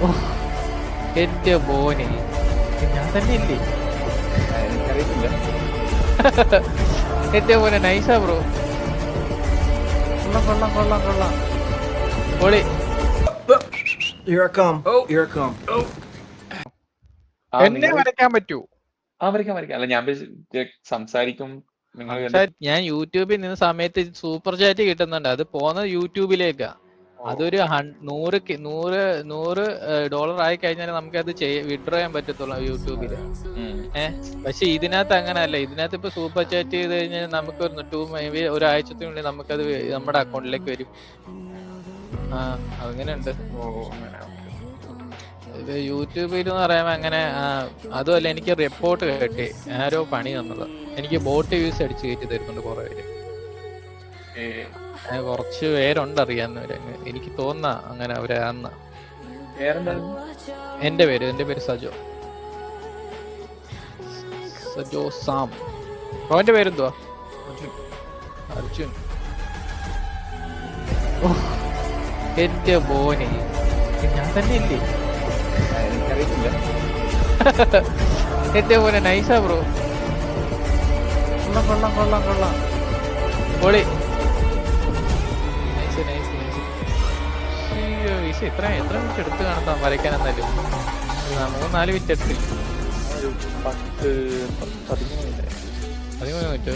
ഓ, എന്റെ മോനെ ഞാൻ തന്നെ ഇല്ലേ? എനിക്കറിയത്തില്ല. എന്റെ മോനെ നൈസാ ബ്രോ. കൊള്ളാം കൊള്ളാം കൊള്ളാം കൊള്ളാം. പൊളി. Here I come. Here I come. എന്നെ വരയ്ക്കാൻ പറ്റൂ? വരയ്ക്കാം. അല്ല ഞാൻ സംസാരിക്കും. നിങ്ങൾ ഞാൻ യൂട്യൂബിൽ നിന്ന് സമയത്ത് സൂപ്പർ ചാറ്റ് കിട്ടുന്നുണ്ട്. അത് പോകുന്നത് യൂട്യൂബിലേക്കാ. അതൊരു $100 ആയി കഴിഞ്ഞാൽ നമുക്ക് അത് വിഡ്രോ ചെയ്യാൻ പറ്റത്തുള്ളൂ യൂട്യൂബില്. പക്ഷെ ഇതിനകത്ത് അങ്ങനല്ല. ഇതിനകത്ത് ഇപ്പൊ സൂപ്പർ ചാറ്റ് ചെയ്ത് കഴിഞ്ഞാൽ നമുക്ക് ഒരാഴ്ചത്തിനുള്ളിൽ നമുക്കത് നമ്മുടെ അക്കൗണ്ടിലേക്ക് വരും. അങ്ങനെയുണ്ട്. ഇത് യൂട്യൂബിൽ എന്ന് പറയുമ്പോ അങ്ങനെ. അതുമല്ല, എനിക്ക് റിപ്പോർട്ട് കേട്ടി ആരോ പണി തന്നത്. എനിക്ക് ബോട്ട് യൂസ് അടിച്ച് കയറ്റി തരുന്നുണ്ട് കുറെ പേര്. കുറച്ച് പേരുണ്ട് അറിയാവുന്നവര്. എനിക്ക് തോന്നുന്ന അങ്ങനെ അവരാന്ന്. എന്റെ പേര് സജോ സാം. അവന്റെ പേരെന്തുവാ? അർജുൻ. ഓ, എന്റെ മോനെ ഞാൻ തന്നെ ഇല്ലേ? എനിക്കറിയത്തില്ല. എന്റെ മോനെ നൈസാ ബ്രോ. കൊള്ളാം കൊള്ളാം കൊള്ളാം കൊള്ളാം. പൊളി. എത്ര മിനിറ്റ് എടുത്ത് കാണത്താം വരയ്ക്കാൻ? എന്നാലും 3-4 മിനിറ്റ് എടുത്തില്ല. 13 മിനിറ്റ്. 13 മിനിറ്റ്.